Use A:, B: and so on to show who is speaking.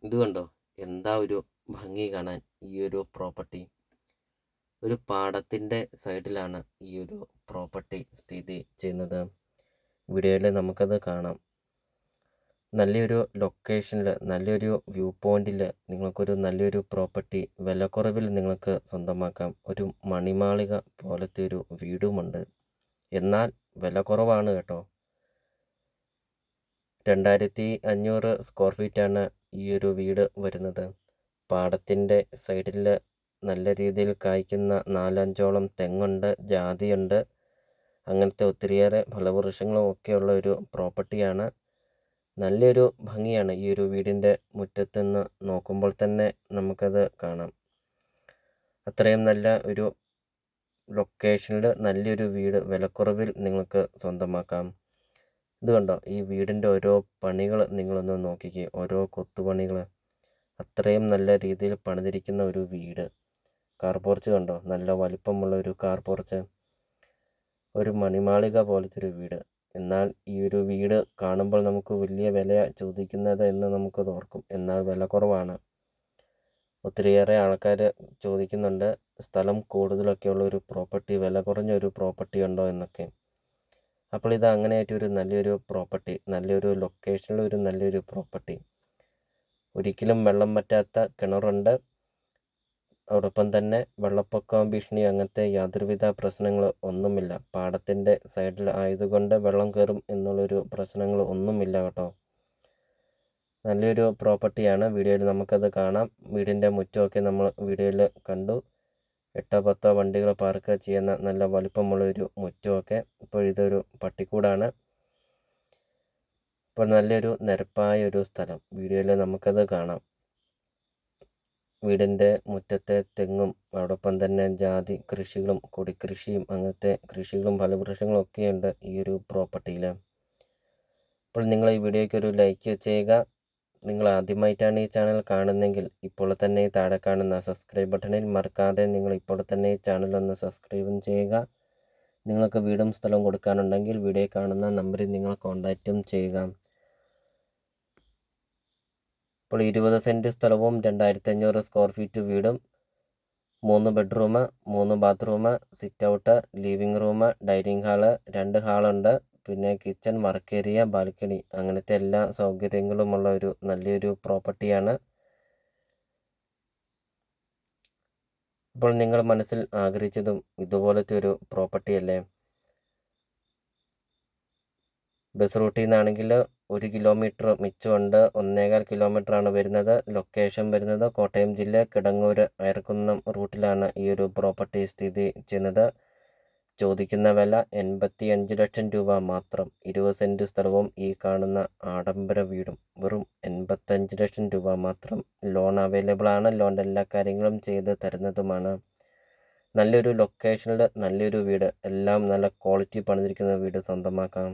A: ഇത് കണ്ടോ? എന്താ ഒരു ഭംഗി കാണാൻ ഈ ഒരു പ്രോപ്പർട്ടി. ഒരു പാടത്തിൻ്റെ സൈഡിലാണ് ഈ ഒരു പ്രോപ്പർട്ടി സ്ഥിതി ചെയ്യുന്നത്. വീഡിയോയിൽ നമുക്കത് കാണാം. നല്ലൊരു ലൊക്കേഷനിൽ, നല്ലൊരു വ്യൂ പോയിന്റിൽ നിങ്ങൾക്കൊരു നല്ലൊരു പ്രോപ്പർട്ടി വിലക്കുറവിൽ നിങ്ങൾക്ക് സ്വന്തമാക്കാം. ഒരു മണിമാളിക പോലത്തെ ഒരു വീടുമുണ്ട്. എന്നാൽ വില കുറവാണ് കേട്ടോ. 2500 സ്ക്വയർ ഫീറ്റാണ് ഈ ഒരു വീട് വരുന്നത്. പാടത്തിൻ്റെ സൈഡിൽ നല്ല രീതിയിൽ കായ്ക്കുന്ന 4-5ഓളം തെങ്ങുണ്ട്, ജാതിയുണ്ട്. അങ്ങനത്തെ ഒത്തിരിയേറെ ഫലവൃക്ഷങ്ങളും ഒക്കെയുള്ള ഒരു പ്രോപ്പർട്ടിയാണ്. നല്ലൊരു ഭംഗിയാണ് ഈ ഒരു വീടിൻ്റെ മുറ്റത്തുനിന്ന് നോക്കുമ്പോൾ തന്നെ നമുക്കത് കാണാം. അത്രയും നല്ല ഒരു ലൊക്കേഷനിൽ നല്ലൊരു വീട് വിലക്കുറവിൽ നിങ്ങൾക്ക് സ്വന്തമാക്കാം. ഇത് കണ്ടോ? ഈ വീടിൻ്റെ ഓരോ പണികൾ നിങ്ങളൊന്ന് നോക്കിക്കേ. ഓരോ കൊത്തുപണികൾ അത്രയും നല്ല രീതിയിൽ പണിതിരിക്കുന്ന ഒരു വീട്. കാർ പോർച്ച് കണ്ടോ? നല്ല വലിപ്പമുള്ള ഒരു കാർ പോർച്ച്. ഒരു മണിമാളിക പോലത്തെ ഒരു വീട്. എന്നാൽ ഈ ഒരു വീട് കാണുമ്പോൾ നമുക്ക് വലിയ വില ചോദിക്കുന്നത് എന്ന് നമുക്കത് ഓർക്കും. എന്നാൽ വില കുറവാണ്. ഒത്തിരിയേറെ ആൾക്കാർ ചോദിക്കുന്നുണ്ട് സ്ഥലം കൂടുതലൊക്കെയുള്ള ഒരു പ്രോപ്പർട്ടി, വില കുറഞ്ഞ ഒരു പ്രോപ്പർട്ടി ഉണ്ടോ എന്നൊക്കെ. അപ്പോൾ ഇത് അങ്ങനെയായിട്ടൊരു നല്ലൊരു പ്രോപ്പർട്ടി, നല്ലൊരു ലൊക്കേഷനിൽ ഒരു നല്ലൊരു പ്രോപ്പർട്ടി. ഒരിക്കലും വെള്ളം വറ്റാത്ത കിണറുണ്ട്. അതോടൊപ്പം തന്നെ വെള്ളപ്പൊക്കം ഭീഷണി അങ്ങനത്തെ യാതൊരുവിധ പ്രശ്നങ്ങൾ ഒന്നുമില്ല. പാടത്തിൻ്റെ സൈഡിൽ ആയതുകൊണ്ട് വെള്ളം കയറും എന്നുള്ളൊരു പ്രശ്നങ്ങൾ ഒന്നുമില്ല കേട്ടോ. നല്ലൊരു പ്രോപ്പർട്ടിയാണ്. വീഡിയോയിൽ നമുക്കത് കാണാം. വീടിൻ്റെ മുറ്റമൊക്കെ നമ്മൾ വീഡിയോയിൽ കണ്ടു. 8-10 വണ്ടികൾ പാർക്ക് ചെയ്യുന്ന നല്ല വലിപ്പമുള്ളൊരു മുറ്റമൊക്കെ. ഇപ്പോൾ ഇതൊരു പട്ടിക്കൂടാണ്. ഇപ്പോൾ നല്ലൊരു നിരപ്പായ ഒരു സ്ഥലം വീഡിയോയിൽ നമുക്കത് കാണാം. വീടിൻ്റെ മുറ്റത്തെ തെങ്ങും അതോടൊപ്പം തന്നെ ജാതി കൃഷികളും കൊടിക്കൃഷിയും അങ്ങനത്തെ കൃഷികളും ഫലവൃക്ഷങ്ങളും ഒക്കെയുണ്ട് ഈ ഒരു പ്രോപ്പർട്ടിയിൽ. അപ്പോൾ നിങ്ങൾ ഈ വീഡിയോയ്ക്ക് ഒരു ലൈക്ക് ചെയ്യുക. നിങ്ങൾ ആദ്യമായിട്ടാണ് ഈ ചാനൽ കാണുന്നതെങ്കിൽ ഇപ്പോൾ തന്നെ താഴെ കാണുന്ന സബ്സ്ക്രൈബ് ബട്ടണിൽ മറക്കാതെ നിങ്ങൾ ഇപ്പോൾ തന്നെ ഈ ചാനൽ ഒന്ന് സബ്സ്ക്രൈബും ചെയ്യുക. നിങ്ങൾക്ക് വീടും സ്ഥലവും കൊടുക്കാനുണ്ടെങ്കിൽ വീഡിയോ കാണുന്ന നമ്പറിൽ നിങ്ങൾ കോൺടാക്റ്റും ചെയ്യുക. ഇപ്പോൾ 20 സെൻറ്റ് സ്ഥലവും 2500 സ്ക്വയർ ഫീറ്റ് വീടും 3 bedroom, 3 bathroom, sit out, living room, dining hall, 2 ഹാളുണ്ട്. പിന്നെ കിച്ചൺ, വർക്ക് ഏരിയ, ബാൽക്കണി അങ്ങനത്തെ എല്ലാ സൗകര്യങ്ങളുമുള്ള ഒരു നല്ലൊരു പ്രോപ്പർട്ടിയാണ്. അപ്പോൾ നിങ്ങൾ മനസ്സിൽ ആഗ്രഹിച്ചതും ഇതുപോലത്തെ ഒരു പ്രോപ്പർട്ടി അല്ലേ? ബസ് റൂട്ടിൽ നിന്നാണെങ്കിൽ 1 കിലോമീറ്റർ മിച്ചമുണ്ട്. 1.25 കിലോമീറ്ററാണ് വരുന്നത്. ലൊക്കേഷൻ വരുന്നത് കോട്ടയം ജില്ല കിടങ്ങൂർ അയർക്കുന്നം റൂട്ടിലാണ് ഈ ഒരു പ്രോപ്പർട്ടി സ്ഥിതി ചെയ്യുന്നത്. ചോദിക്കുന്ന വില 85 ലക്ഷം രൂപ മാത്രം. 20 സെൻറ്റ് സ്ഥലവും ഈ കാണുന്ന ആഡംബര വീടും വെറും 85 ലക്ഷം രൂപ മാത്രം. ലോൺ അവൈലബിൾ ആണ്. ലോണിൻ്റെ എല്ലാ കാര്യങ്ങളും ചെയ്ത് തരുന്നതുമാണ്. നല്ലൊരു ലൊക്കേഷനിൽ നല്ലൊരു വീട്, എല്ലാം നല്ല ക്വാളിറ്റി പണിതിരിക്കുന്ന വീട് സ്വന്തമാക്കാം.